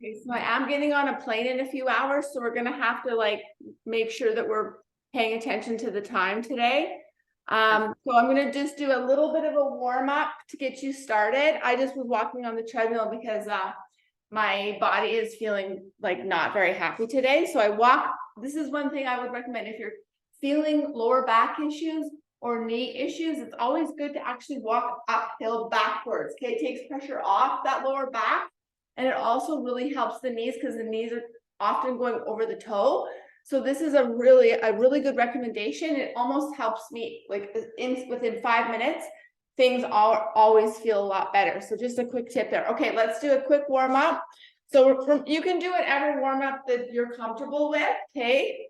Okay, so I am getting on a plane in a few hours, so we're gonna have to like make sure that we're paying attention to the time today. So I'm gonna just do a little bit of a warm up to get you started. I just was walking on the treadmill because my body is feeling like not very happy today. So I walk. This is one thing I would recommend if you're feeling lower back issues or knee issues. It's always good to actually walk uphill backwards. Okay, it takes pressure off that lower back. And it also really helps the knees because the knees are often going over the toe. So this is a really good recommendation. It almost helps me like within 5 minutes, things always feel a lot better. So just a quick tip there. Okay, let's do a quick warm up. So you can do whatever warm up that you're comfortable with. Okay.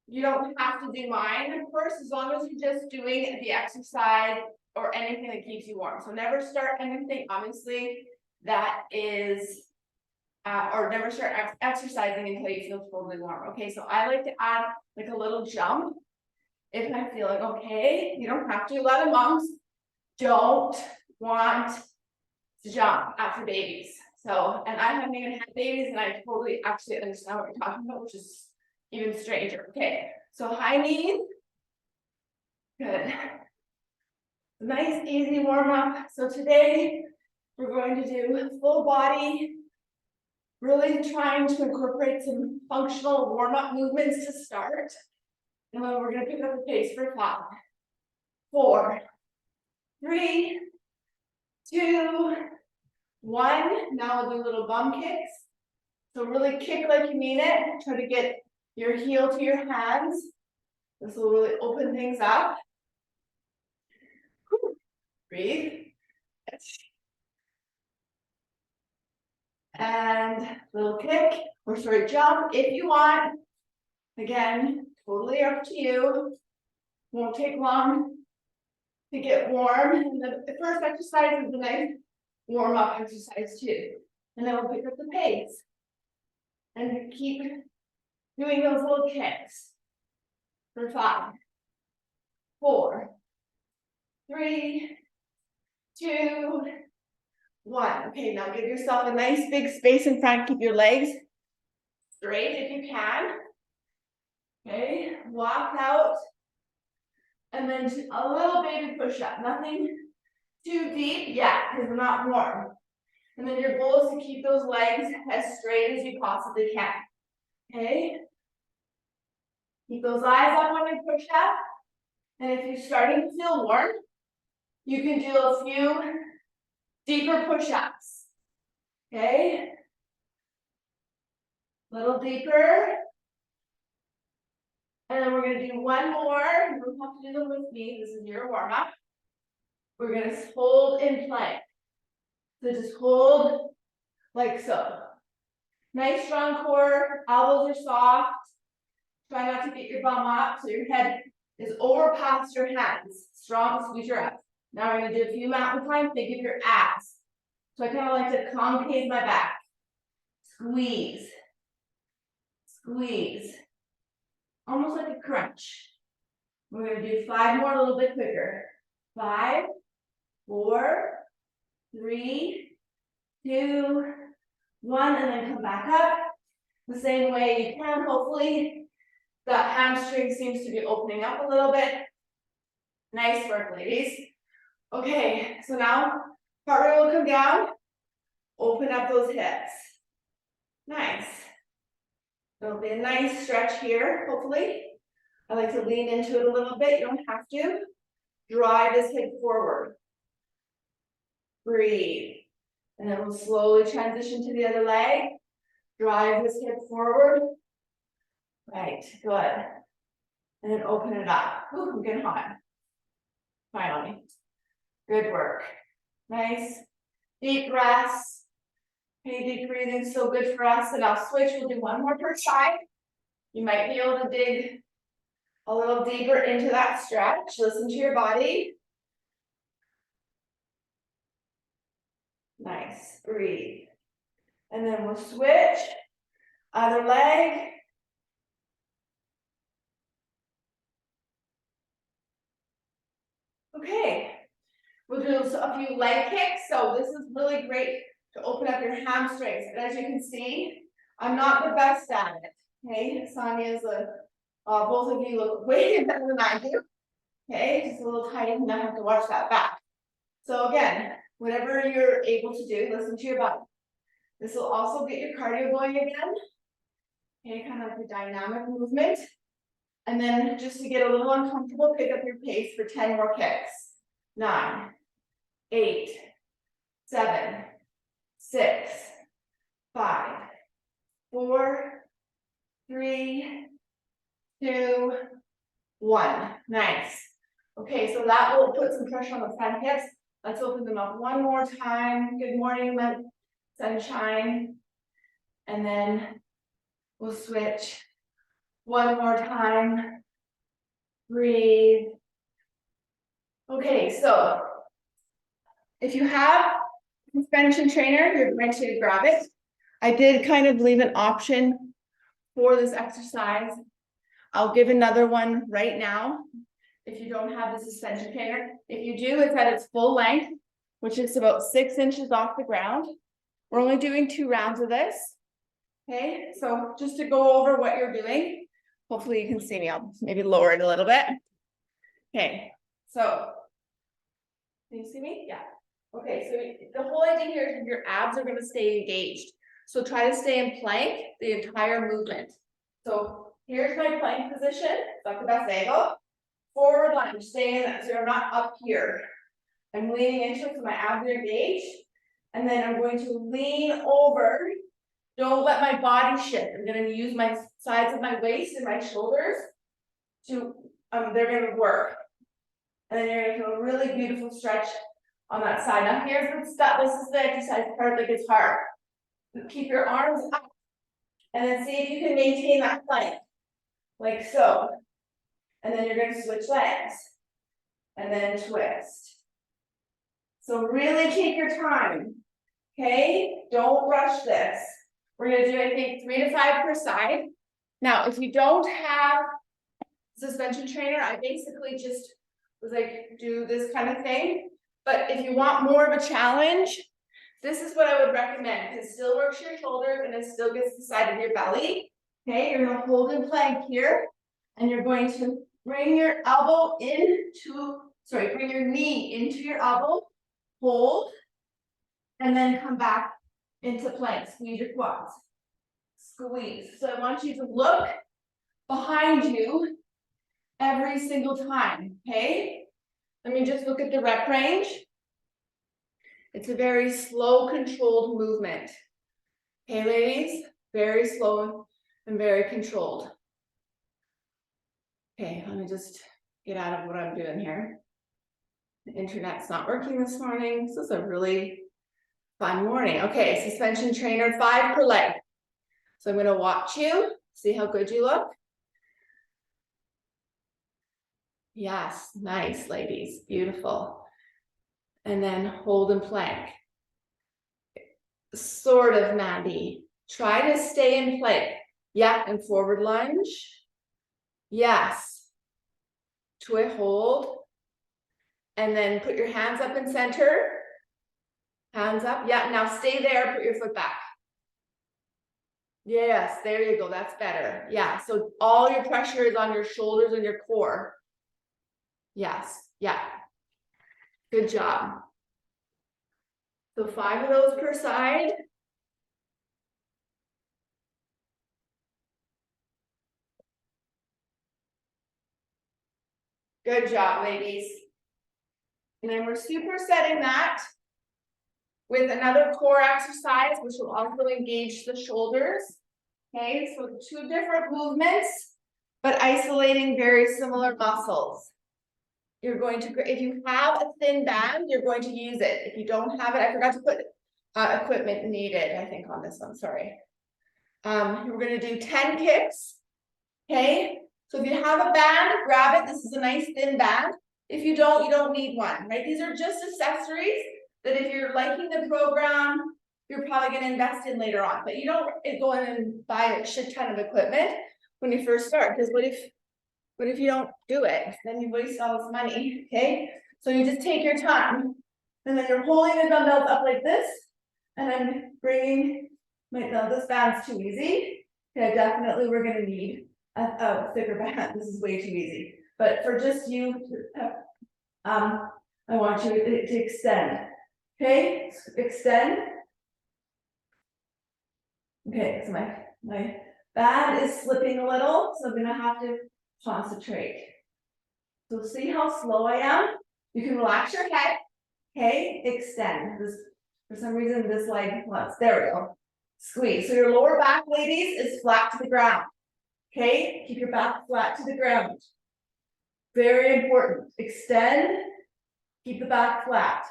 You don't have to do mine, of course, as long as you're just doing the exercise or anything that keeps you warm. So never start anything, obviously, that is, or never start exercising until you feel totally warm. Okay, so I like to add like a little jump if I'm feeling okay. You don't have to. A lot of moms don't want to jump after babies. So, and I haven't even had babies, and I totally actually understand what you're talking about, which is even stranger. Okay, so high knees. Good. Nice, easy warm up. So today we're going to do full body, really trying to incorporate some functional warm up movements to start. And then we're going to pick up the pace for 5, 4, 3, 2, 1. Now we'll do little bum kicks. So really kick like you mean it. Try to get your heel to your hands. This will really open things up. Breathe. And little kick, or sorry, jump if you want. Again, totally up to you. Won't take long to get warm. And the first exercise is a nice warm up exercise too. And then we'll pick up the pace. And keep doing those little kicks. For 5, 4, 3, 2, 1. Okay, now give yourself a nice big space in front. Keep your legs straight if you can. Okay, walk out. And then a little baby push up. Nothing too deep yet because we're not warm. And then your goal is to keep those legs as straight as you possibly can. Okay? Keep those eyes up when you push up. And if you're starting to feel warm, you can do a few deeper push-ups. Okay? A little deeper. And then we're going to do one more. You don't have to do them with me. This is your warm-up. We're going to hold in plank. So just hold like so. Nice strong core, elbows are soft. Try not to get your bum up so your head is over past your hands. Strong, squeeze your abs. Now we're going to do a few mountain climbs. Think of your abs. So I kind of like to concave my back. Squeeze. Squeeze. Almost like a crunch. We're going to do 5 more a little bit quicker. 5, 4, 3, 2, 1, and then come back up. The same way you can, hopefully. That hamstring seems to be opening up a little bit. Nice work, ladies. Okay, so now heart rate will come down. Open up those hips. Nice. There'll be a nice stretch here, hopefully. I like to lean into it a little bit. You don't have to. Drive this hip forward. Breathe. And then we'll slowly transition to the other leg. Drive this hip forward. Right, good. And then open it up. Ooh, I'm getting hot. Finally. Good work. Nice. Deep breaths. Okay, deep breathing, so good for us. And I'll switch. We'll do one more per side. You might be able to dig a little deeper into that stretch. Listen to your body. Nice. Breathe. And then we'll switch. Other leg. Okay. We'll do a few leg kicks. So this is really great to open up your hamstrings. And as you can see, I'm not the best at it. Okay, Sonia's both of you look way better than I do. Okay, just a little tight, and I have to watch that back. So again, whatever you're able to do, listen to your body. This will also get your cardio going again. Okay, kind of like a dynamic movement. And then just to get a little uncomfortable, pick up your pace for 10 more kicks. 9, 8, 7, 6, 5, 4, 3, 2, 1. Nice. Okay, so that will put some pressure on the front hips. Let's open them up one more time. Good morning, sunshine. And then we'll switch one more time. Breathe. Okay, so if you have a suspension trainer, you're going to grab it. I did kind of leave an option for this exercise. I'll give another one right now if you don't have the suspension trainer. If you do, it's at its full length, which is about 6 inches off the ground. We're only doing 2 rounds of this. Okay, so just to go over what you're doing, hopefully you can see me. I'll maybe lower it a little bit. Okay, so can you see me? Yeah. Okay, so the whole idea here is your abs are going to stay engaged. So try to stay in plank the entire movement. So here's my plank position. It's not the best angle. Forward lunge, stay in that, so you're not up here. I'm leaning into it so my abs are engaged. And then I'm going to lean over. Don't let my body shift. I'm going to use my sides of my waist and my shoulders to, they're going to work. And then you're going to feel a really beautiful stretch on that side. Now here's the stuff. This is the exercise part that gets hard. Keep your arms up. And then see if you can maintain that plank. Like so. And then you're going to switch legs. And then twist. So really take your time. Okay? Don't rush this. We're going to do, I think, 3 to 5 per side. Now, if you don't have suspension trainer, I basically just was like, do this kind of thing. But if you want more of a challenge, this is what I would recommend. It still works your shoulders and it still gets the side of your belly. Okay, you're going to hold in plank here. And you're going to bring your elbow bring your knee into your elbow. Hold. And then come back into plank. Squeeze your quads. Squeeze. So I want you to look behind you every single time. Okay? Let me just look at the rep range. It's a very slow, controlled movement. Okay, ladies? Very slow and very controlled. Okay, let me just get out of what I'm doing here. The internet's not working this morning. This is a really fun morning. Okay, suspension trainer, 5 per leg. So I'm going to watch you, see how good you look. Yes, nice, ladies, beautiful. And then hold in plank. Sort of, Mandy. Try to stay in plank. Yeah, and forward lunge. Yes. Twist, hold. And then put your hands up in center. Hands up. Yeah, now stay there. Put your foot back. Yes, there you go. That's better. Yeah, so all your pressure is on your shoulders and your core. Yes, yeah. Good job. So 5 of those per side. Good job, ladies. And then we're supersetting that with another core exercise, which will also engage the shoulders. Okay, so 2 different movements, but isolating very similar muscles. You're going to, if you have a thin band, you're going to use it. If you don't have it, I forgot to put equipment needed, I think, on this one, sorry. We're going to do 10 kicks. Okay, so if you have a band, grab it. This is a nice thin band. If you don't need one, right? These are just accessories that if you're liking the program, you're probably going to invest in later on. But you don't go in and buy a shit ton of equipment when you first start, because what if you don't do it? Then you waste all this money, okay? So you just take your time, and then you're holding the dumbbells up like this, And I'm bringing no, this band's too easy. Okay, definitely we're gonna need a thicker band. This is way too easy. But for just you, I want you to extend. Okay, extend. Okay, so my band is slipping a little, so I'm gonna have to concentrate. So see how slow I am? You can relax your head. Okay, extend. This, for some reason, this leg wants, there we go. Squeeze. So your lower back, ladies, is flat to the ground. Okay, keep your back flat to the ground. Very important. Extend, keep the back flat.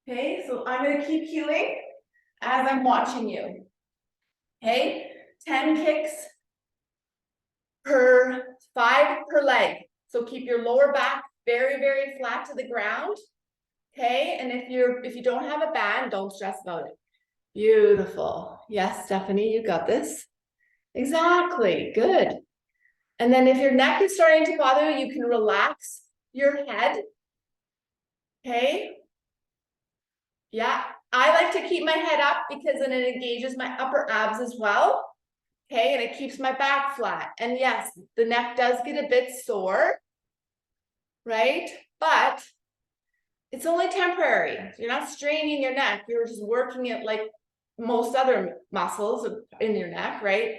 Okay, so I'm gonna keep cueing as I'm watching you. Okay, 10 kicks per 5 per leg. So keep your lower back very, very flat to the ground. Okay, and if you don't have a band, don't stress about it. Beautiful. Yes, Stephanie, you got this. Exactly. Good. And then if your neck is starting to bother you, you can relax your head. Okay. Yeah. I like to keep my head up because then it engages my upper abs as well. Okay. And it keeps my back flat. And yes, the neck does get a bit sore. Right. But it's only temporary. You're not straining your neck. You're just working it like most other muscles in your neck, right?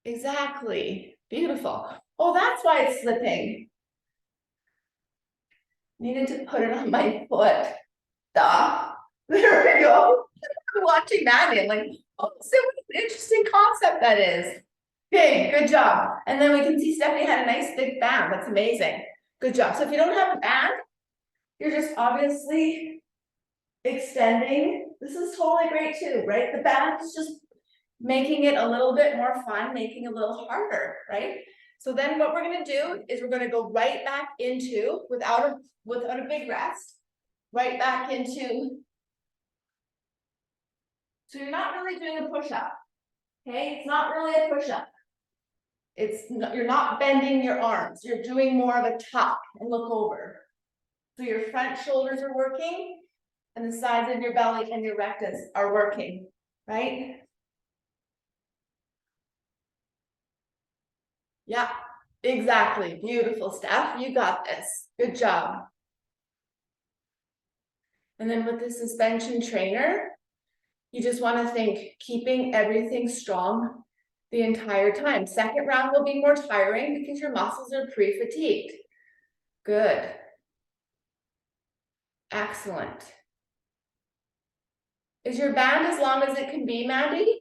Exactly. Beautiful. Oh, that's why it's slipping. Needed to put it on my foot. Duh. There we go. I'm watching that and like, oh, so what an interesting concept that is. Okay, good job. And then we can see Stephanie had a nice big band. That's amazing. Good job. So if you don't have a band, you're just obviously extending. This is totally great too, right? The band is just making it a little bit more fun, making it a little harder, right? So then what we're gonna do is we're gonna go right back into, without a big rest, right back into, so you're not really doing a push-up, okay? It's not really a push-up. You're not bending your arms. You're doing more of a tuck and look over. So your front shoulders are working and the sides of your belly and your rectus are working, right? Yeah, exactly. Beautiful, Steph. You got this. Good job. And then with the suspension trainer, you just want to think keeping everything strong the entire time. Second round will be more tiring because your muscles are pre-fatigued. Good. Excellent. Is your band as long as it can be, Mandy?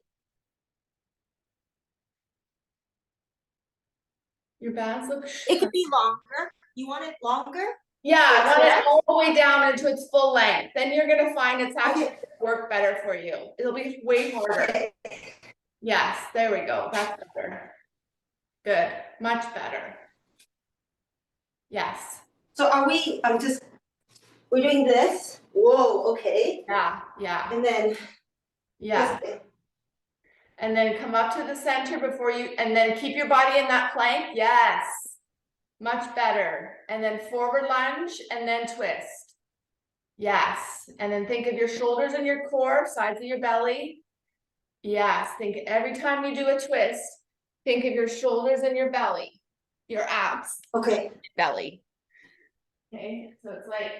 Your bands look short. It could be longer. You want it longer? Yeah, I want it all the way down into its full length. Then you're gonna find it's actually gonna work better for you. It'll be way harder. Okay. Yes, there we go. That's better. Good, much better. Yes. So we're doing this. Whoa, okay. Yeah, yeah, And then yeah. And then come up to the center before you, and then keep your body in that plank. Yes. Much better. And then forward lunge and then twist. Yes. And then think of your shoulders and your core, sides of your belly. Yes. Think every time you do a twist, think of your shoulders and your belly, your abs. Okay. Belly. Okay. So it's like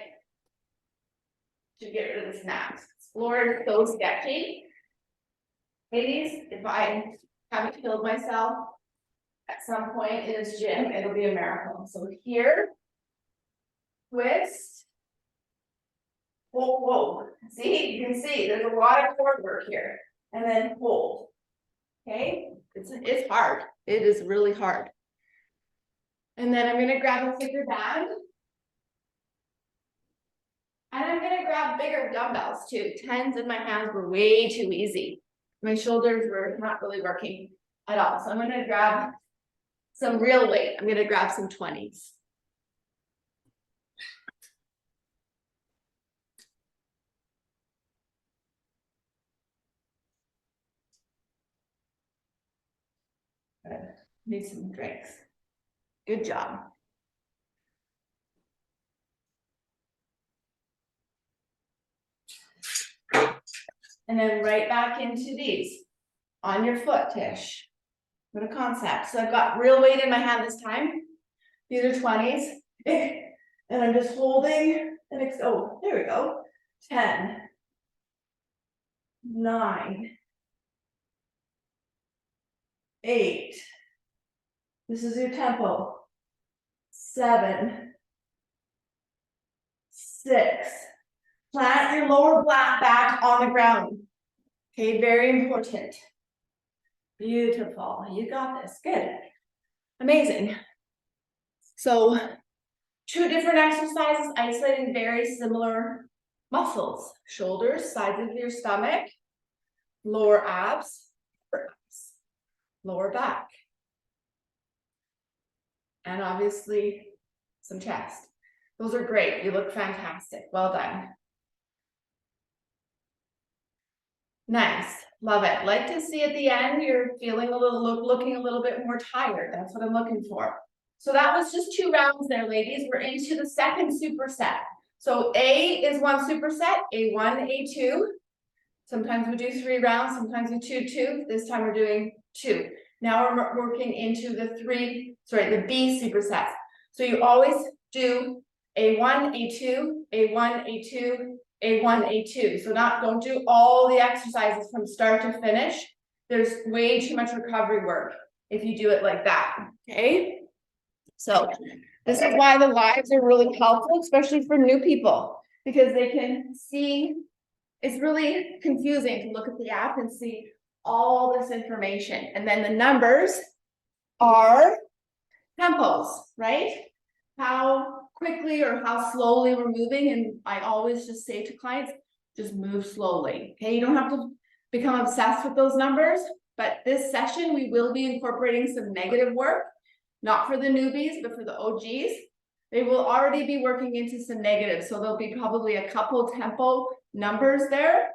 to get rid of the snaps. Floor is so sketchy. Ladies, if I haven't killed myself at some point in this gym, it'll be a miracle. So here, twist. Whoa, whoa. See, you can see there's a lot of core work here. And then hold. Okay, it's hard. It is really hard. And then I'm gonna grab a thicker band. And I'm gonna grab bigger dumbbells too. 10s in my hands were way too easy. My shoulders were not really working at all. So I'm gonna grab some real weight. I'm gonna grab some 20s. Good. Need some drinks. Good job. and then right back into these. On your foot, Tish. What a concept. So I've got real weight in my hand this time. These are 20s. And I'm just holding and oh, there we go. 10, 9, 8. This is your tempo. 7, 6. Plant your lower back on the ground. Okay, very important. Beautiful. You got this. Good. Amazing. So 2 different exercises isolating very similar muscles. Shoulders, sides of your stomach, lower abs, lower back. And obviously some chest. Those are great. You look fantastic. Well done. Nice. Love it. Like to see at the end, you're feeling a little, looking a little bit more tired. That's what I'm looking for. So that was just 2 rounds there, ladies. We're into the second superset. So A is 1 superset, A1, A2. Sometimes we do 3 rounds, sometimes we do 2. This time we're doing 2. Now we're working into the the B supersets. So you always do A1, A2, A1, A2, A1, A2. So don't do all the exercises from start to finish. There's way too much recovery work if you do it like that, okay? So this is why the lives are really helpful, especially for new people, because they can see. It's really confusing to look at the app and see all this information. And then the numbers are tempos, right? How quickly or how slowly we're moving. And I always just say to clients, just move slowly. Okay, you don't have to become obsessed with those numbers, but this session we will be incorporating some negative work, not for the newbies, but for the OGs. They will already be working into some negatives. So there'll be probably a couple tempo numbers there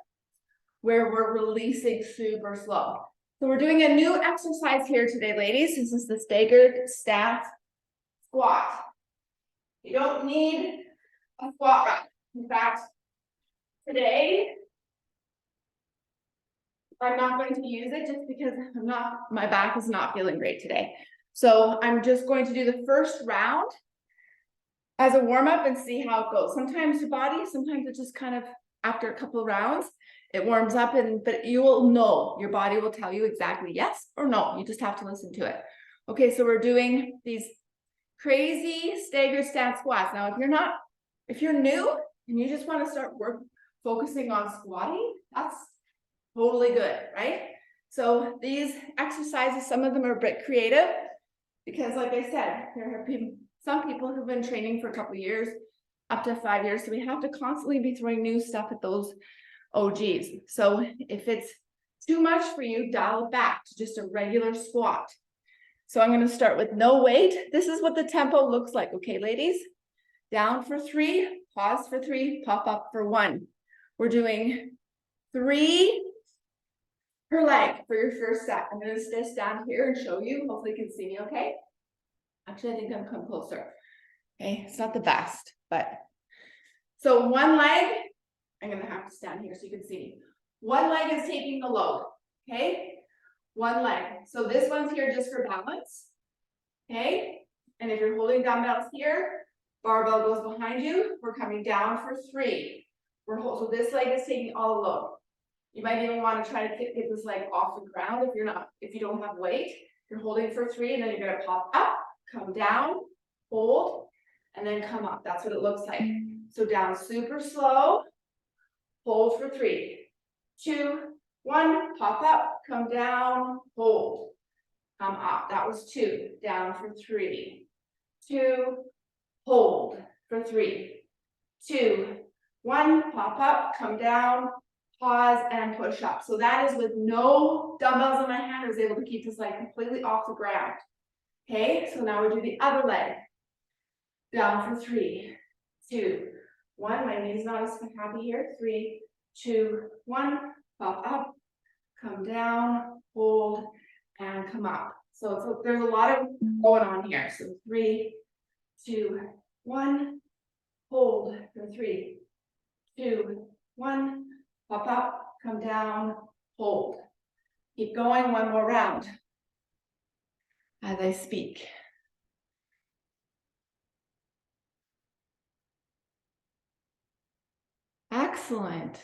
where we're releasing super slow. So we're doing a new exercise here today, ladies. This is the staggered stance squat. You don't need a squat rack. In fact, today, I'm not going to use it just because my back is not feeling great today. So I'm just going to do the first round as a warm-up and see how it goes. Sometimes your body, sometimes it just kind of, after a couple of rounds, it warms up, but you will know, your body will tell you exactly yes or no. You just have to listen to it. Okay, so we're doing these crazy staggered stance squats. Now, if you're new and you just want to start focusing on squatting, that's totally good, right? So these exercises, some of them are a bit creative because like I said, there have been some people who've been training for a couple of years, up to 5 years. So we have to constantly be throwing new stuff at those OGs. So if it's too much for you, dial it back to just a regular squat. So I'm going to start with no weight. This is what the tempo looks like. Okay, ladies, down for 3, pause for 3, pop up for 1. We're doing 3 per leg for your first set. I'm going to stand here and show you. Hopefully you can see me okay. Actually, I think I'm come closer. Okay, it's not the best, but so 1 leg, I'm going to have to stand here so you can see me. 1 leg is taking the load, okay? 1 leg. So this one's here just for balance, okay? And if you're holding dumbbells here, barbell goes behind you. We're coming down for 3. So this leg is taking all the load. You might even want to try to get this leg off the ground if you don't have weight. You're holding for 3, and then you're going to pop up, come down, hold, and then come up. That's what it looks like. So down super slow, hold for 3, 2, 1, pop up, come down, hold, come up. That was 2, down for 3, 2, hold for 3, 2, 1, pop up, come down, pause, and push up. So that is with no dumbbells in my hand. I was able to keep this leg completely off the ground. Okay, so now we do the other leg. Down for 3, 2, 1. My knee's not as happy here. 3, 2, 1. Pop up, come down, hold, and come up. So there's a lot of going on here. So 3, 2, 1. Hold for 3, 2, 1. Pop up, come down, hold. Keep going, one more round. As I speak. Excellent.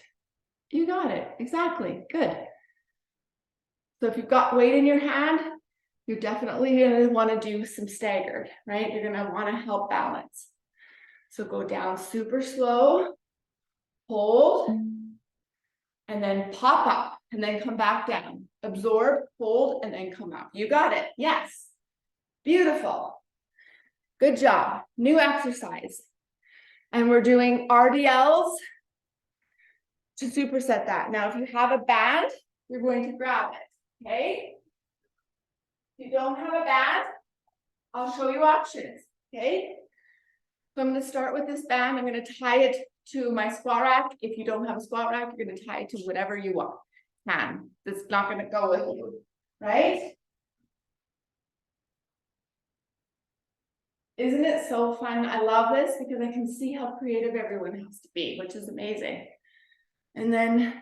You got it, exactly, good. So if you've got weight in your hand, you're definitely gonna wanna do some staggered, right? You're gonna wanna help balance. So go down super slow, hold, and then pop up, and then come back down. Absorb, hold, and then come up. You got it, yes. Beautiful. Good job, new exercise. And we're doing RDLs to superset that. Now, if you have a band, you're going to grab it, okay? If you don't have a band, I'll show you options, okay? So I'm gonna start with this band. I'm gonna tie it to my squat rack. If you don't have a squat rack, you're gonna tie it to whatever you want. That's not gonna go with you, right? Isn't it so fun? I love this because I can see how creative everyone has to be, which is amazing. And then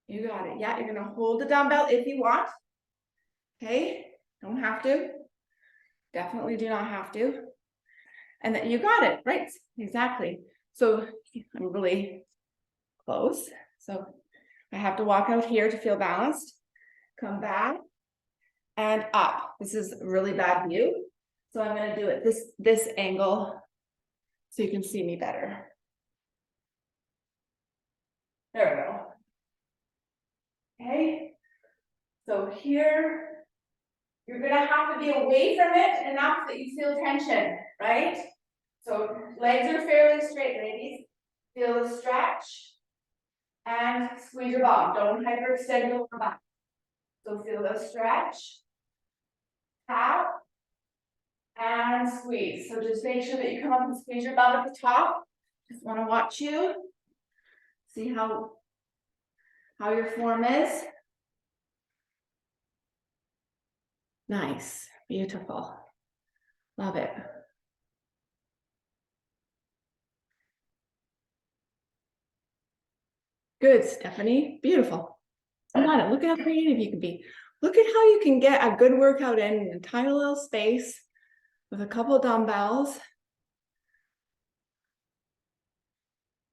you got it. Yeah, you're gonna hold the dumbbell if you want. Okay, don't have to. Definitely do not have to. And then you got it, right? Exactly. So I'm really close. So I have to walk out here to feel balanced. Come back and up. This is a really bad view. So I'm gonna do it this angle so you can see me better. There we go. Okay. So here, you're gonna have to be away from it enough that you feel tension, right? So legs are fairly straight, ladies. Feel the stretch and squeeze your bum. Don't hyperextend your lower back. So feel the stretch, tap, and squeeze. So just make sure that you come up and squeeze your bum at the top. Just want to watch you. See how your form is. Nice, beautiful. Love it. Good, Stephanie. Beautiful. I got it. Look at how creative you can be. Look at how you can get a good workout in a tiny little space with a couple dumbbells.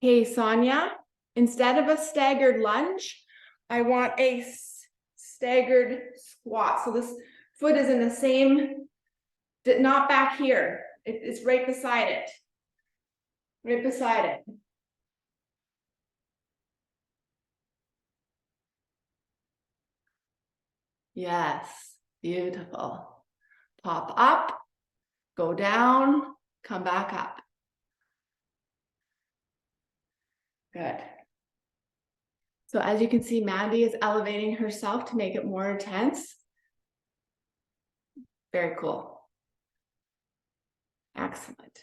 Hey, Sonia, instead of a staggered lunge, I want a staggered squat. So this foot is in the same, not back here. It's right beside it. Right beside it. Yes, beautiful. Pop up, go down, come back up. Good. So as you can see, Mandy is elevating herself to make it more intense. Very cool. Excellent.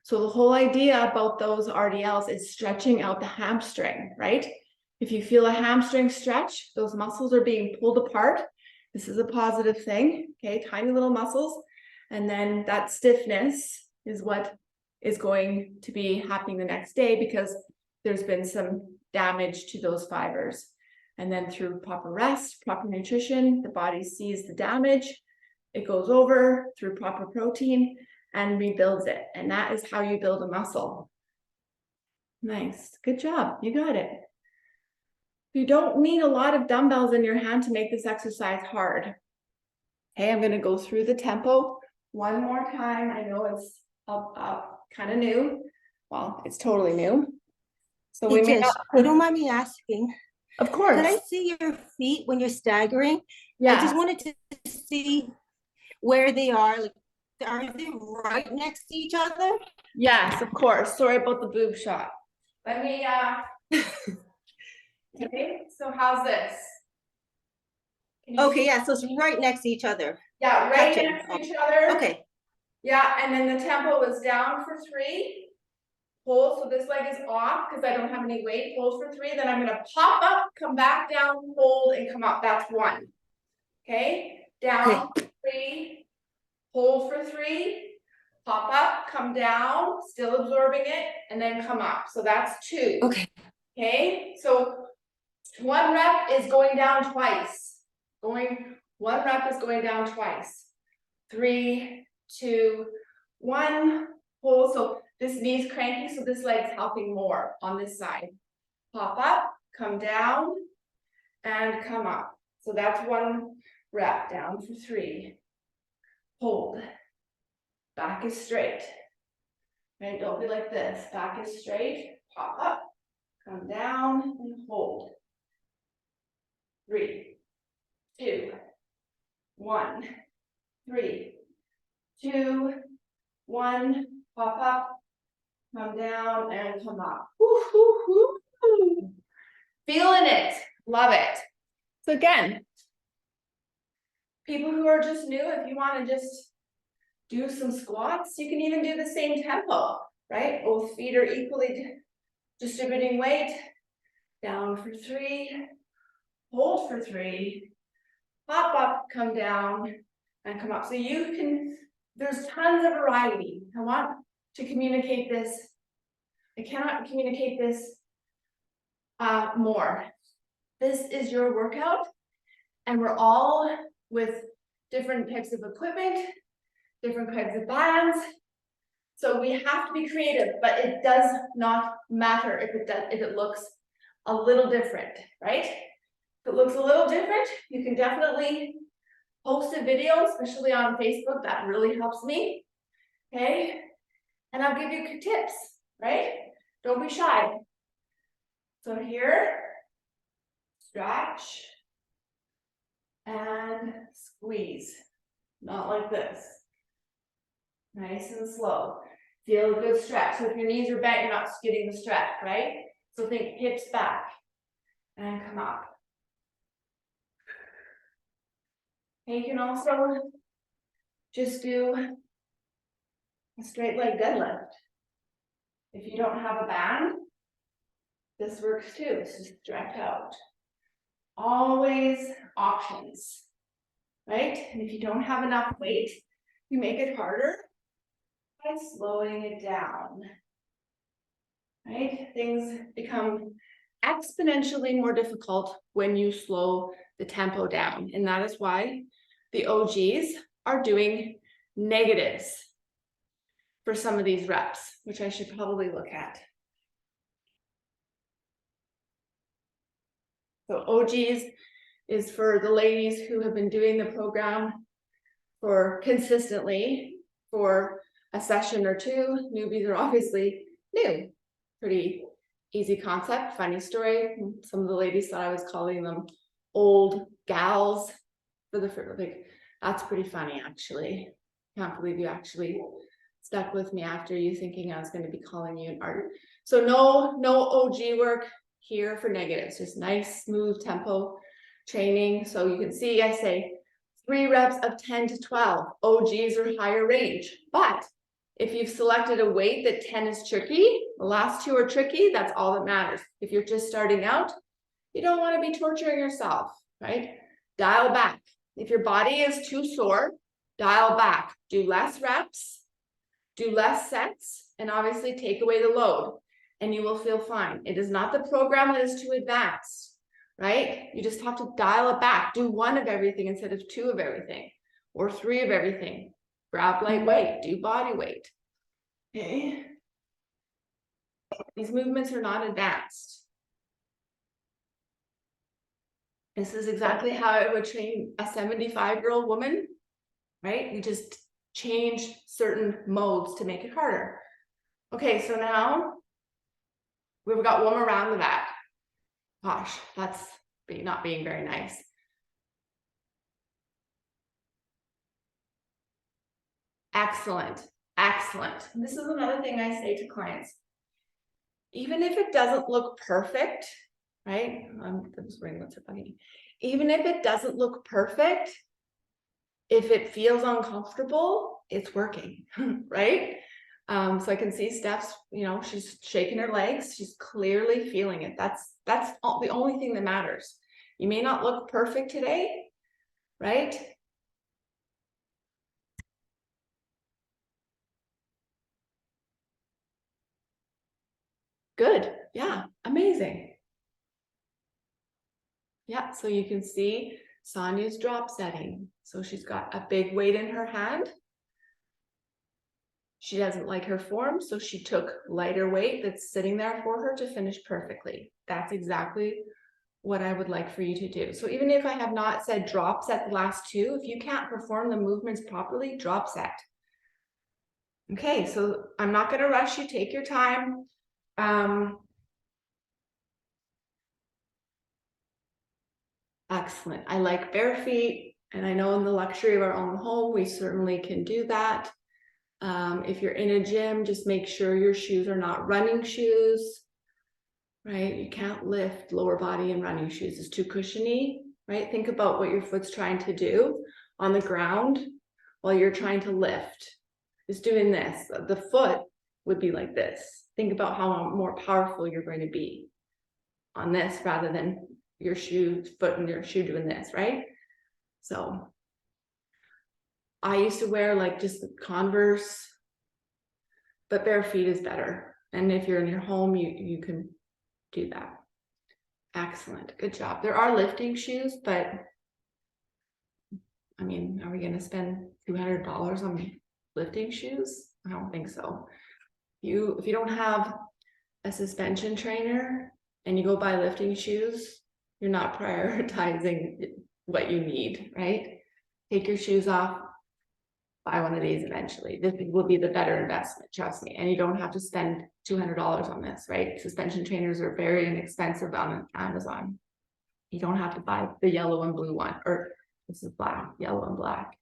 So the whole idea about those RDLs is stretching out the hamstring, right? If you feel a hamstring stretch, those muscles are being pulled apart. This is a positive thing, okay? Tiny little muscles. And then that stiffness is what is going to be happening the next day because there's been some damage to those fibers. And then through proper rest, proper nutrition, the body sees the damage. It goes over through proper protein and rebuilds it. And that is how you build a muscle. Nice, good job, you got it. You don't need a lot of dumbbells in your hand to make this exercise hard. Okay, I'm gonna go through the tempo one more time. I know it's kind of new. Well, it's totally new. So Hey, we may Tish, not. you don't mind me asking? Of course. Could I see your feet when you're staggering? Yeah. I just wanted to see where they are. Like, are they right next to each other? Yes, of course. Sorry about the boob shot. Let me okay, so how's this? Okay, yeah, so it's right next to each other. Yeah, right Touching. next to each other. Okay. Yeah, and then the tempo is down for 3. Hold, so this leg is off because I don't have any weight. Hold for 3, then I'm gonna pop up, come back down, hold, and come up. That's 1. Okay, down, Okay. 3, hold for 3, pop up, come down, still absorbing it, and then come up. So that's 2. Okay. Okay, so One rep is going down twice. One rep is going down twice. 3, 2, 1. Hold. So this knee's cranky, so this leg's helping more on this side. Pop up, come down, and come up. So that's one rep. Down for 3. Hold. Back is straight. Right? Don't be like this. Back is straight. Pop up, come down, and hold. 3, 2, 1. 3, 2, 1. Pop up, come down, and come up. Woo, woo, woo, woo. Feeling it. Love it. So again, people who are just new, if you want to just do some squats, you can even do the same tempo, right? Both feet are equally distributing weight. Down for 3, hold for 3, pop up, come down, and come up. So you can, there's tons of variety. I want to communicate this. I cannot communicate this more. This is your workout, and we're all with different types of equipment, different kinds of bands. So we have to be creative, but it does not matter if it looks a little different, right? If it looks a little different, you can definitely post a video, especially on Facebook. That really helps me. Okay, and I'll give you tips, right? Don't be shy. So here, stretch and squeeze, not like this. Nice and slow. Feel a good stretch. So if your knees are bent, you're not getting the stretch, right? So think hips back and come up. And you can also just do a straight leg deadlift. If you don't have a band, this works too. It's just stretch out. Always options, right? And if you don't have enough weight, you make it harder by slowing it down, right? Things become exponentially more difficult when you slow the tempo down. And that is why the OGs are doing negatives for some of these reps, which I should probably look at. So OGs is for the ladies who have been doing the program for consistently for a session or two. Newbies are obviously new. Pretty easy concept. Funny story. Some of the ladies thought I was calling them old gals for the like. That's pretty funny, actually. Can't believe you actually stuck with me after you thinking I was going to be calling you an art. So no OG work here for negatives. Just nice, smooth tempo training. So you can see I say 3 reps of 10 to 12. OGs are higher range. But if you've selected a weight that 10 is tricky, the last 2 are tricky, that's all that matters. If you're just starting out, you don't want to be torturing yourself, right? Dial back. If your body is too sore, dial back. Do less reps, do less sets, and obviously take away the load, and you will feel fine. It is not the program that is too advanced, right? You just have to dial it back. Do 1 of everything instead of 2 of everything, or 3 of everything. Grab light weight, do body weight. Okay. These movements are not advanced. This is exactly how I would train a 75-year-old woman, right? You just change certain modes to make it harder. Okay, so now we've got one around the back. Gosh, that's not being very nice. Excellent, excellent. This is another thing I say to clients. Even if it doesn't look perfect, right? This ringlets are funny. Even if it doesn't look perfect, if it feels uncomfortable, it's working, right? So I can see Steph's, she's shaking her legs. She's clearly feeling it. That's the only thing that matters. You may not look perfect today, right? Good. Yeah. Amazing. Yeah, so you can see Sonia's drop setting. So she's got a big weight in her hand. She doesn't like her form, so she took lighter weight that's sitting there for her to finish perfectly. That's exactly what I would like for you to do. So even if I have not said drop set the last two, if you can't perform the movements properly, drop set. Okay, so I'm not going to rush you. Take your time. Excellent. I like bare feet, and I know in the luxury of our own home, we certainly can do that. If you're in a gym, just make sure your shoes are not running shoes, right? You can't lift lower body in running shoes. It's too cushiony, right? Think about what your foot's trying to do on the ground while you're trying to lift. It's doing this. The foot would be like this. Think about how more powerful you're going to be on this rather than your foot and your shoe doing this, right? So I used to wear like just Converse, but bare feet is better. And if you're in your home, you can do that. Excellent. Good job. There are lifting shoes, but I mean, are we going to spend $200 on lifting shoes? I don't think so. If you don't have a suspension trainer and you go buy lifting shoes, you're not prioritizing what you need, right? Take your shoes off, buy one of these eventually. This will be the better investment, trust me. And you don't have to spend $200 on this, right? Suspension trainers are very inexpensive on Amazon. You don't have to buy the yellow and blue one, or this is black, yellow and black.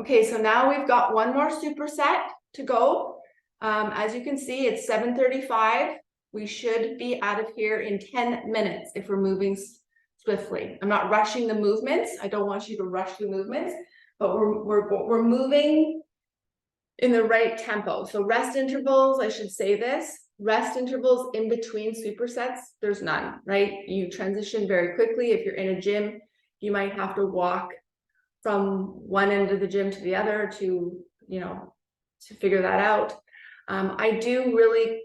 Okay, so now we've got one more superset to go. As you can see, it's 7:35. We should be out of here in 10 minutes if we're moving swiftly. I'm not rushing the movements. I don't want you to rush the movements, but we're moving in the right tempo. So rest intervals, I should say this, rest intervals in between supersets, there's none, right? You transition very quickly. If you're in a gym, you might have to walk from one end of the gym to the other to figure that out. I do really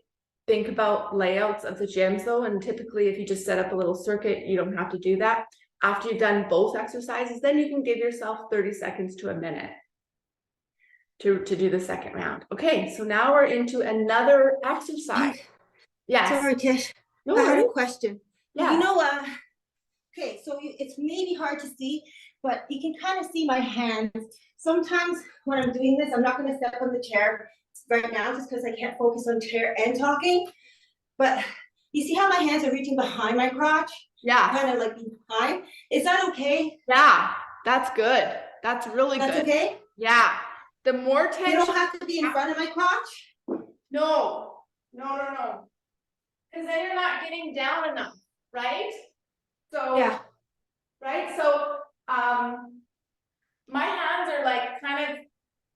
think about layouts of the gyms though, and typically if you just set up a little circuit, you don't have to do that. After you've done both exercises, then you can give yourself 30 seconds to a minute to do the second round. Okay, so now we're into another exercise. Yes. Sorry, Tish. No I had a worries. question. Yeah. You know, okay, so it's maybe hard to see, but you can kind of see my hands. Sometimes when I'm doing this, I'm not going to step on the chair right now just because I can't focus on chair and talking. But you see how my hands are reaching behind my crotch? Yeah. Kind of like behind. Is that okay? Yeah, that's good. That's really good. That's okay? Yeah. The more tension. You don't have to be in front of my crotch? No. Because then you're not getting down enough, right? So yeah. Right. So my hands are like kind of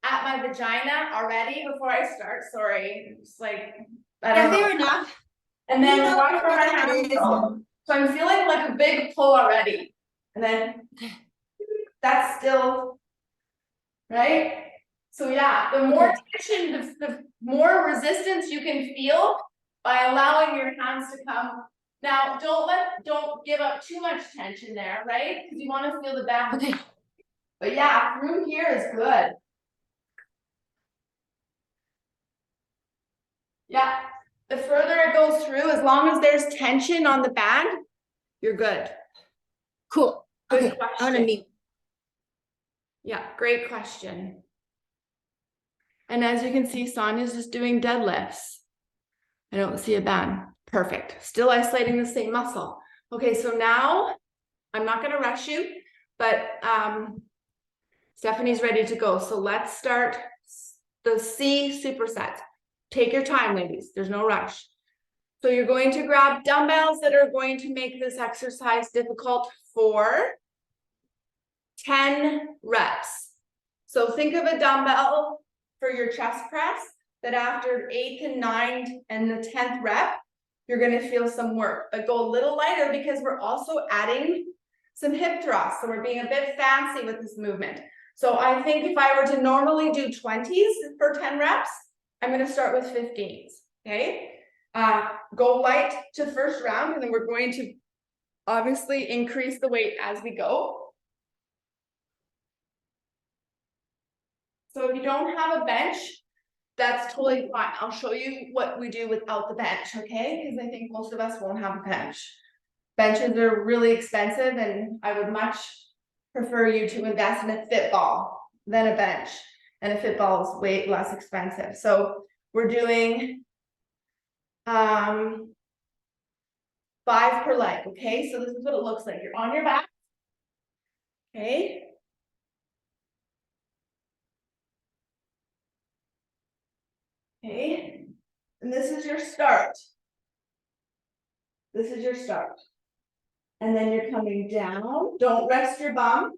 at my vagina already before I start. Sorry. It's like I don't know. Fair enough. And then you know watch where my hands go. So I'm feeling like a big pull already. And then that's still right. So yeah, the more tension, the more resistance you can feel by allowing your hands to come. Now, don't give up too much tension there, right? Because you want to feel the back. Okay. But yeah, through here is good. Yeah, the further it goes through, as long as there's tension on the band, you're good. Cool. Good okay, question. on a knee. Yeah, great question. And as you can see, Sonia's just doing deadlifts. I don't see a band. Perfect. Still isolating the same muscle. Okay, so now I'm not going to rush you, but Stephanie's ready to go. So let's start the C supersets. Take your time, ladies. There's no rush. So you're going to grab dumbbells that are going to make this exercise difficult for 10 reps. So think of a dumbbell for your chest press that after 8th and 9th and the 10th rep, you're going to feel some work, but go a little lighter because we're also adding some hip thrusts. So we're being a bit fancy with this movement. So I think if I were to normally do 20s for 10 reps, I'm going to start with 15s. Okay. Go light to first round, and then we're going to Obviously, increase the weight as we go. So if you don't have a bench, that's totally fine. I'll show you what we do without the bench, okay? Because I think most of us won't have a bench. Benches are really expensive, and I would much prefer you to invest in a fit ball than a bench. And a fit ball is way less expensive. So we're doing 5 per leg, okay? So this is what it looks like. You're on your back, okay? Okay, and this is your start. This is your start. And then you're coming down, don't rest your bum,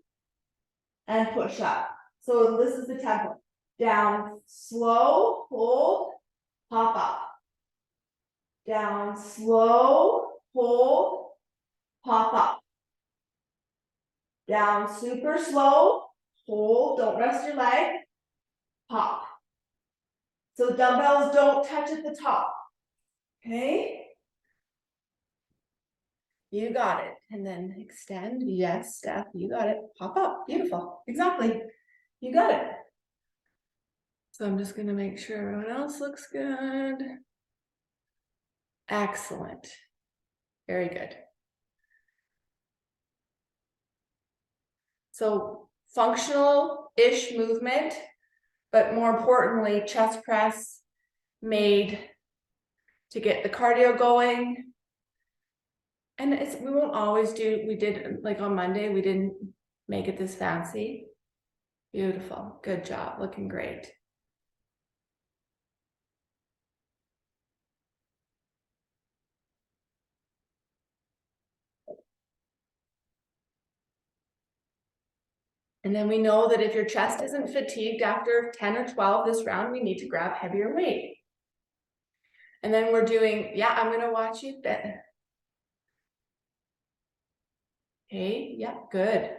and push up. So this is the tempo. Down, slow, hold, pop up. Down, slow, hold, pop up. Down, super slow, hold, don't rest your leg, pop. So dumbbells don't touch at the top, okay? You got it. And then extend. Yes, Steph, you got it. Pop up. Beautiful. Exactly. You got it. So I'm just going to make sure everyone else looks good. Excellent. Very good. So functional-ish movement, but more importantly, chest press made to get the cardio going. And we won't always do, we did like on Monday, we didn't make it this fancy. Beautiful. Good job. Looking great. And then we know that if your chest isn't fatigued after 10 or 12 this round, we need to grab heavier weight. And then we're doing, yeah, I'm gonna watch you then. Okay, yeah, good.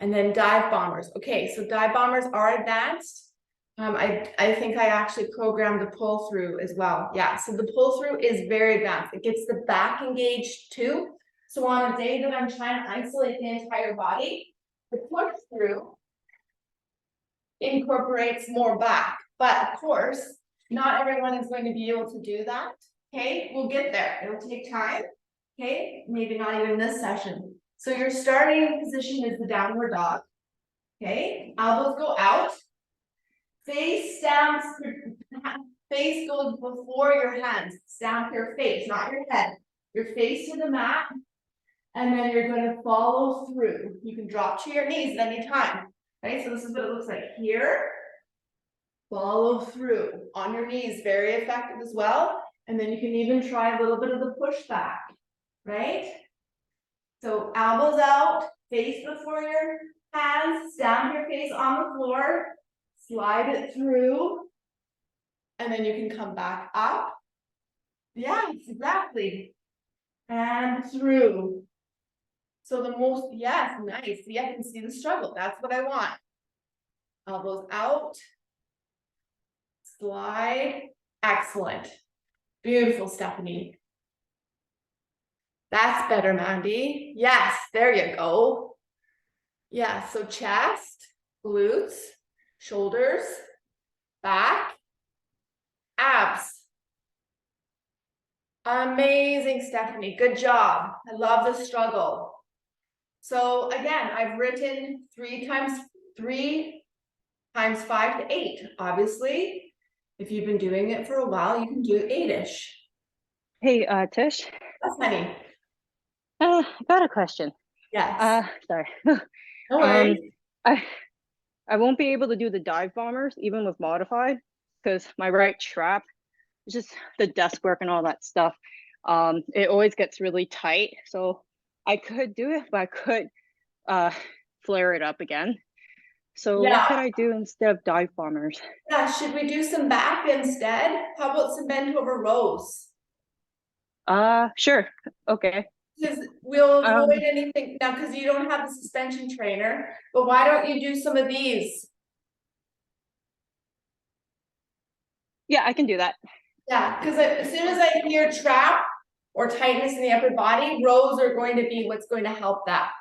And then dive bombers. Okay, so dive bombers are advanced. I think I actually programmed the pull through as well. Yeah, so the pull through is very advanced. It gets the back engaged too. So on a day that I'm trying to isolate the entire body, the push through incorporates more back. But of course, not everyone is going to be able to do that. Okay, we'll get there. It'll take time. Okay, maybe not even this session. So your starting position is the downward dog. Okay, elbows go out. Face stamps, face goes before your hands. Stamp your face, not your head. Your face to the mat. And then you're going to follow through. You can drop to your knees at any time. Okay, so this is what it looks like here. Follow through on your knees, very effective as well. And then you can even try a little bit of the push back, right? So elbows out, face before your hands, stamp your face on the floor, slide it through, and then you can come back up. Yes, exactly. And through. So the most, yes, nice. See, I can see the struggle. That's what I want. Elbows out. Slide. Excellent. Beautiful, Stephanie. That's better, Mandy. Yes, there you go. Yeah, so chest, glutes, shoulders, back, abs. Amazing, Stephanie. Good job. I love the struggle. So again, I've written 3 times 5 to 8. Obviously, if you've been doing it for a while, you can do 8-ish. Hey, Tish. Yes, honey. I got a question. Yes. Sorry. No worries. I won't be able to do the dive bombers even with modified because my right trap, it's just the desk work and all that stuff. It always gets really tight. So I could do it, but I could flare it up again. So Yeah. what could I do instead of dive bombers? Yeah, should we do some back instead? How about some bent over rows? Sure. Okay. Because we'll avoid anything now, because you don't have the suspension trainer, but why don't you do some of these? Yeah, I can do that. Yeah, because as soon as I hear trap or tightness in the upper body, rows are going to be what's going to help that.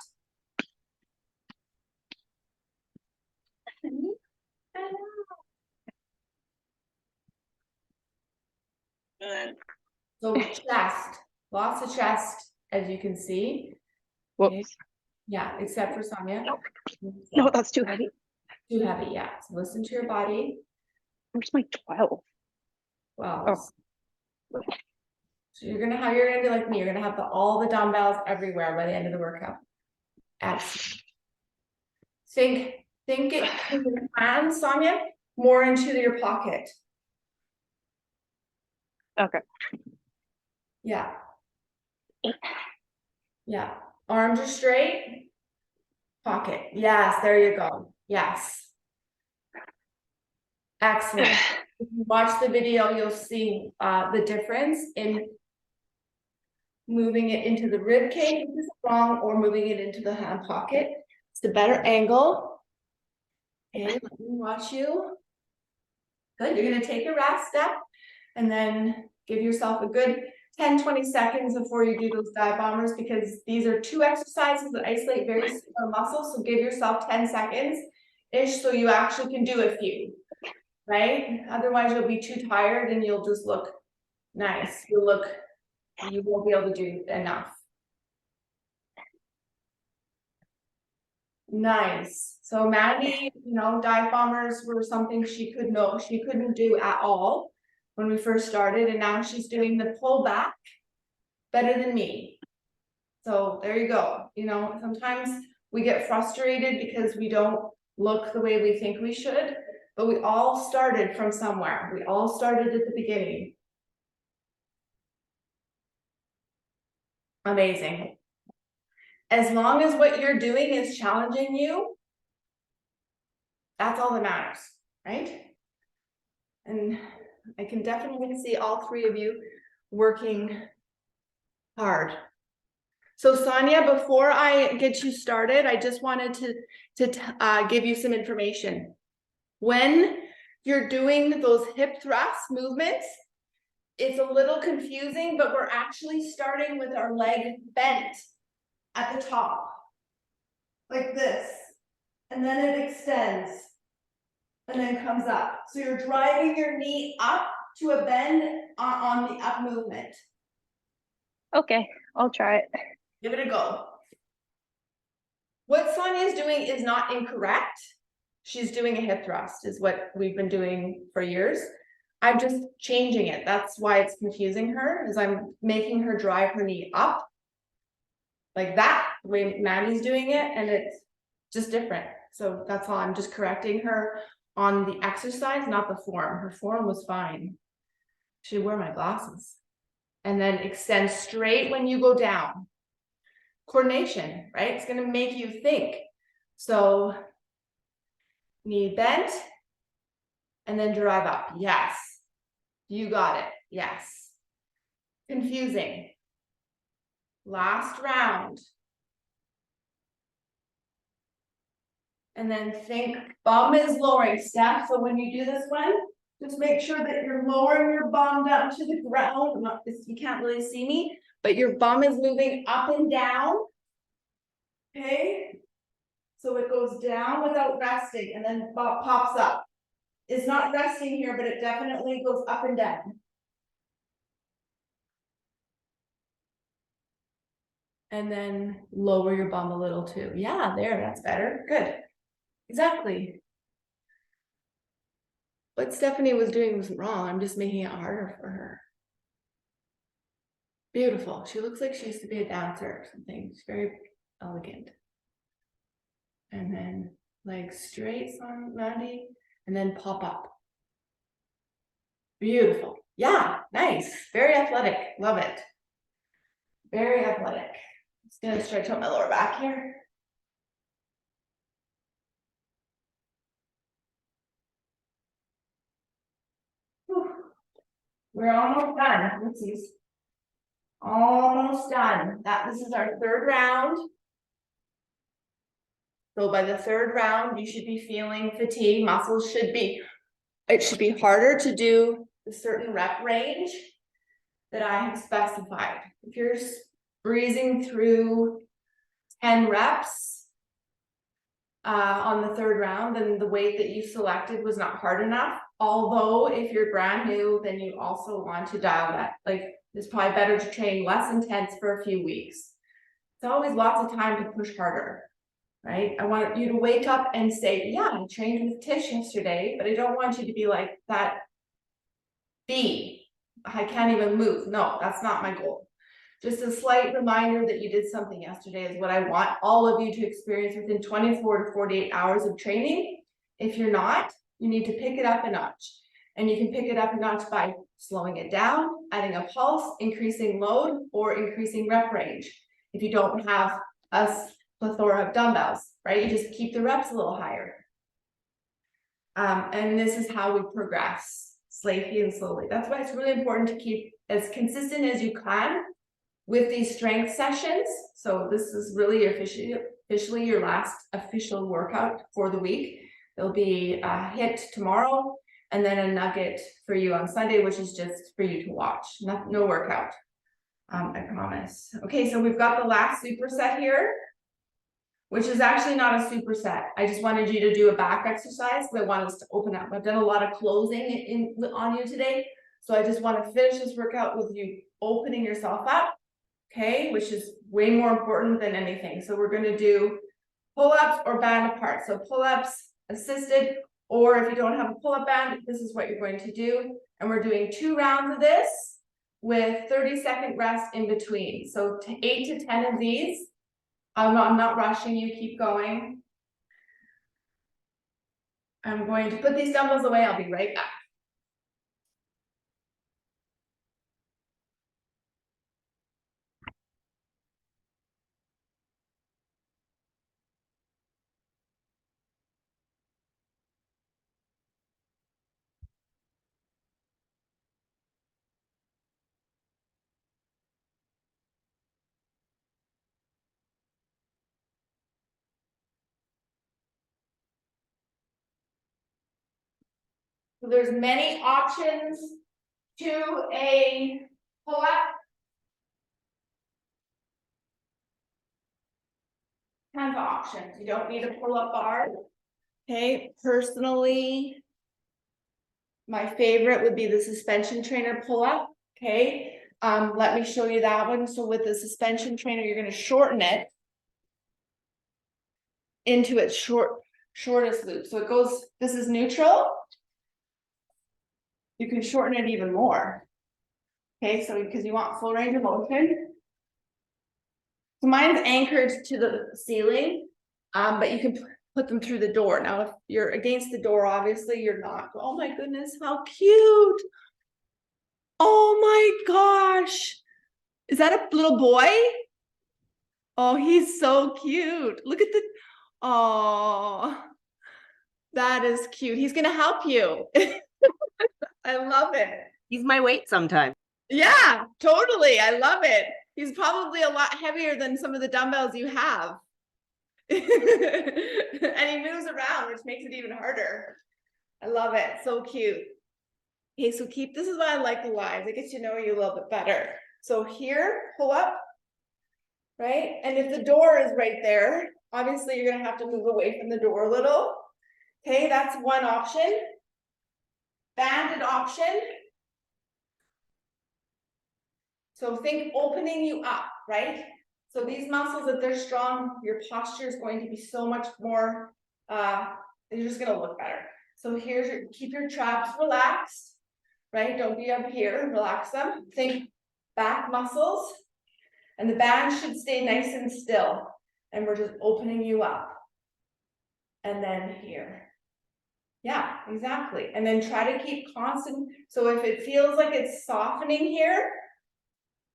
So chest, lots of chest, as you can see. Whoops. Yeah, except for Sonia. No, that's too heavy. Too heavy, yeah. So listen to your body. Where's my 12? Well, Oh. so you're gonna be like me. You're gonna have all the dumbbells everywhere by the end of the workout. Think it in your hands, Sonia, more into your pocket. Okay. Yeah. Yeah. Arms are straight. Pocket. Yes, there you go. Yes. Excellent. If you watch the video, you'll see the difference in moving it into the rib cage, which is wrong, or moving it into the hand pocket. It's a better angle. Okay, let me watch you. Good, you're gonna take a rest step and then give yourself a good 10-20 seconds before you do those dive bombers, because these are 2 exercises that isolate very similar muscles. So give yourself 10 seconds-ish so you actually can do a few, right? Otherwise you'll be too tired and you'll just look nice. You won't be able to do enough. Nice. So Maddie, dive bombers were something she couldn't do at all when we first started, and now she's doing the pull back better than me. So there you go. Sometimes we get frustrated because we don't look the way we think we should, but we all started from somewhere. We all started at the beginning. Amazing. As long as what you're doing is challenging you, that's all that matters, right? And I can definitely see all 3 of you working hard. So Sonia, before I get you started, I just wanted to give you some information. When you're doing those hip thrust movements, it's a little confusing, but we're actually starting with our leg bent at the top, like this, and then it extends and then comes up. So you're driving your knee up to a bend on the up movement. Okay, I'll try it. Give it a go. What Sonia is doing is not incorrect. She's doing a hip thrust, is what we've been doing for years. I'm just changing it. That's why it's confusing her, is I'm making her drive her knee up like that, the way Maddie's doing it, and it's just different. So that's all. I'm just correcting her on the exercise, not the form. Her form was fine. She wear my glasses. And then extend straight when you go down. Coordination, right? It's going to make you think. So knee bent and then drive up. Yes. You got it. Yes. Confusing. Last round. And then think bum is lowering, Steph. So when you do this one, just make sure that you're lowering your bum down to the ground. You can't really see me, but your bum is moving up and down. Okay. So it goes down without resting and then pops up. It's not resting here, but it definitely goes up and down. And then lower your bum a little too. Yeah, there, that's better. Good. Exactly. What Stephanie was doing was wrong. I'm just making it harder for her. Beautiful. She looks like she used to be a dancer or something. She's very elegant. And then legs straight on Maddie, and then pop up. Beautiful. Yeah, nice. Very athletic. Love it. Very athletic. Just gonna stretch out my lower back here. Whew. We're almost done. Let's see. Almost done. This is our 3rd round. So by the 3rd round, you should be feeling fatigue. It should be harder to do a certain rep range that I have specified. If you're breezing through 10 reps on the third round, then the weight that you selected was not hard enough. Although if you're brand new, then you also want to dial that. Like, it's probably better to train less intense for a few weeks. It's always lots of time to push harder, right? I want you to wake up and say, yeah, I trained with Tish yesterday, but I don't want you to be like that B, I can't even move. No, that's not my goal. Just a slight reminder that you did something yesterday is what I want all of you to experience within 24 to 48 hours of training. If you're not, you need to pick it up a notch. And you can pick it up a notch by slowing it down, adding a pulse, increasing load, or increasing rep range. If you don't have a plethora of dumbbells, right? You just keep the reps a little higher. And this is how we progress safely and slowly. That's why it's really important to keep as consistent as you can with these strength sessions. So this is really officially your last official workout for the week. There'll be a hit tomorrow and then a nugget for you on Sunday, which is just for you to watch. No workout, I promise. Okay, so we've got the last superset here, which is actually not a superset. I just wanted you to do a back exercise because I want us to open up. I've done a lot of closing on you today. So I just want to finish this workout with you opening yourself up, okay, which is way more important than anything. So we're going to do pull-ups or band apart. So pull-ups assisted, or if you don't have a pull-up band, this is what you're going to do. And we're doing 2 rounds of this with 30-second rest in between. So 8 to 10 of these. I'm not rushing you, keep going. I'm going to put these dumbbells away. I'll be right back. So there's many options to a pull-up. Tons of options. You don't need a pull-up bar. Okay, personally, my favorite would be the suspension trainer pull-up. Okay, let me show you that one. So with the suspension trainer, you're going to shorten it into its shortest loop. So it goes, this is neutral. You can shorten it even more. Okay, so because you want full range of motion. So mine's anchored to the ceiling, but you can put them through the door. Now, if you're against the door, obviously you're not. Oh my goodness, how cute. Oh my gosh. Is that a little boy? Oh, he's so cute. Look at the, oh, that is cute. He's gonna help you. I love it. He's my weight sometimes. Yeah, totally. I love it. He's probably a lot heavier than some of the dumbbells you have. And he moves around, which makes it even harder. I love it. So cute. Okay, so this is why I like the lines. It gets to know you a little bit better. So here, pull up, right? And if the door is right there, obviously you're gonna have to move away from the door a little. Okay, that's one option. Banded option. So think opening you up, right? So these muscles, if they're strong, your posture is going to be so much more, you're just gonna look better. So here's keep your traps relaxed, right? Don't be up here, relax them. Think back muscles, and the band should stay nice and still. And we're just opening you up. And then here. Yeah, exactly. And then try to keep constant. So if it feels like it's softening here,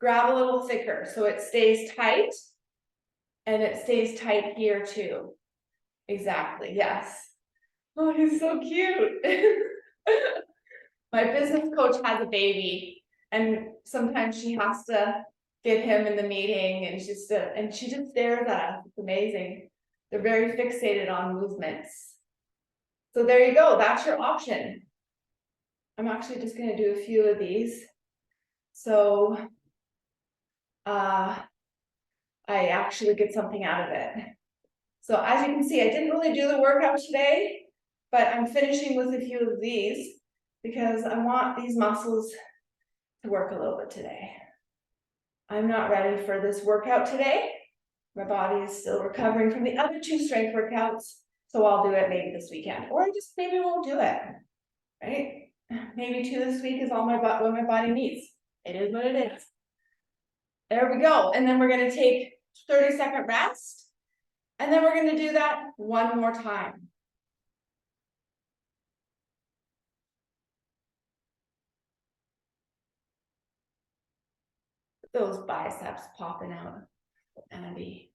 grab a little thicker so it stays tight, and it stays tight here too. Exactly, yes. Oh, he's so cute. My business coach has a baby, and sometimes she has to get him in the meeting, and she just stares at us. It's amazing. They're very fixated on movements. So there you go, that's your option. I'm actually just gonna do a few of these. So I actually get something out of it. So as you can see, I didn't really do the workout today, but I'm finishing with a few of these because I want these muscles to work a little bit today. I'm not ready for this workout today. My body is still recovering from the other 2 strength workouts, so I'll do it maybe this weekend, or I just maybe won't do it, right? Maybe 2 this week is all what my body needs. It is what it is. There we go, and then we're gonna take 30-second rest, and then we're gonna do that 1 more time. Those biceps popping out, Andy.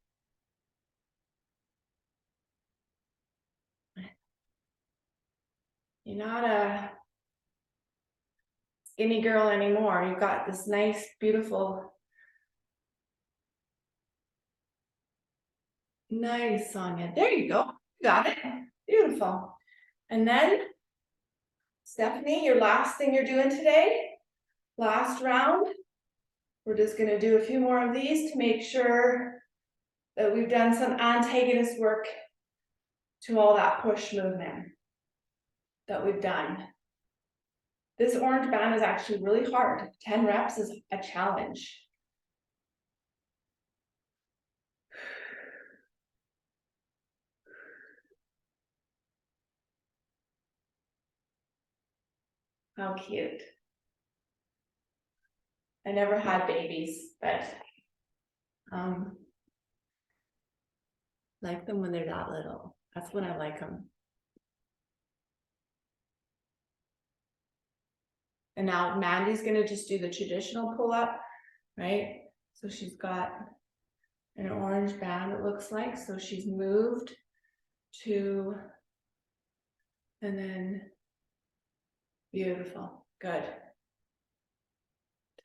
You're not a skinny girl anymore. You've got this nice, beautiful, nice Sonia. There you go. You got it. Beautiful. And then, Stephanie, your last thing you're doing today, last round, we're just going to do a few more of these to make sure that we've done some antagonist work to all that push movement that we've done. This orange band is actually really hard. 10 reps is a challenge. How cute. I never had babies, but like them when they're that little. That's when I like them. And now Mandy's gonna just do the traditional pull-up, right? So she's got an orange band, it looks like. So she's moved to, and then beautiful, good.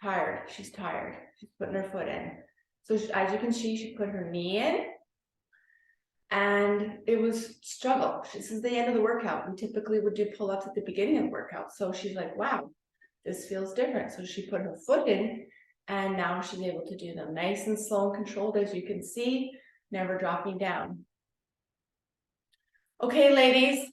Tired, she's tired. She's putting her foot in. So as you can see, she put her knee in. And it was struggle. This is the end of the workout. We typically would do pull-ups at the beginning of the workout. So she's like, wow, this feels different. So she put her foot in and now she's able to do them nice and slow and controlled, as you can see, never dropping down. Okay, ladies,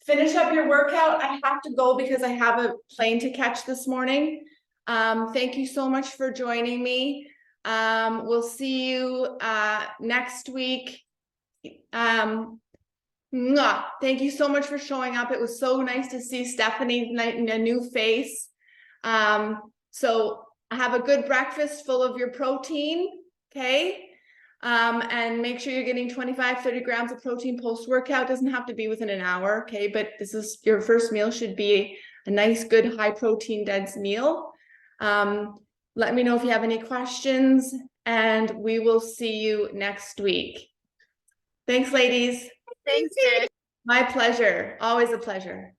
finish up your workout. I have to go because I have a plane to catch this morning. Thank you so much for joining me. We'll see you next week. Thank you so much for showing up. It was so nice to see Stephanie in a new face. So have a good breakfast full of your protein, okay? And make sure you're getting 25-30 grams of protein post-workout. Doesn't have to be within an hour, okay? But this is your first meal, should be a nice, good, high protein dense meal. Let me know if you have any questions, and we will see you next week. Thanks, ladies. Thanks, Tish. My pleasure. Always a pleasure.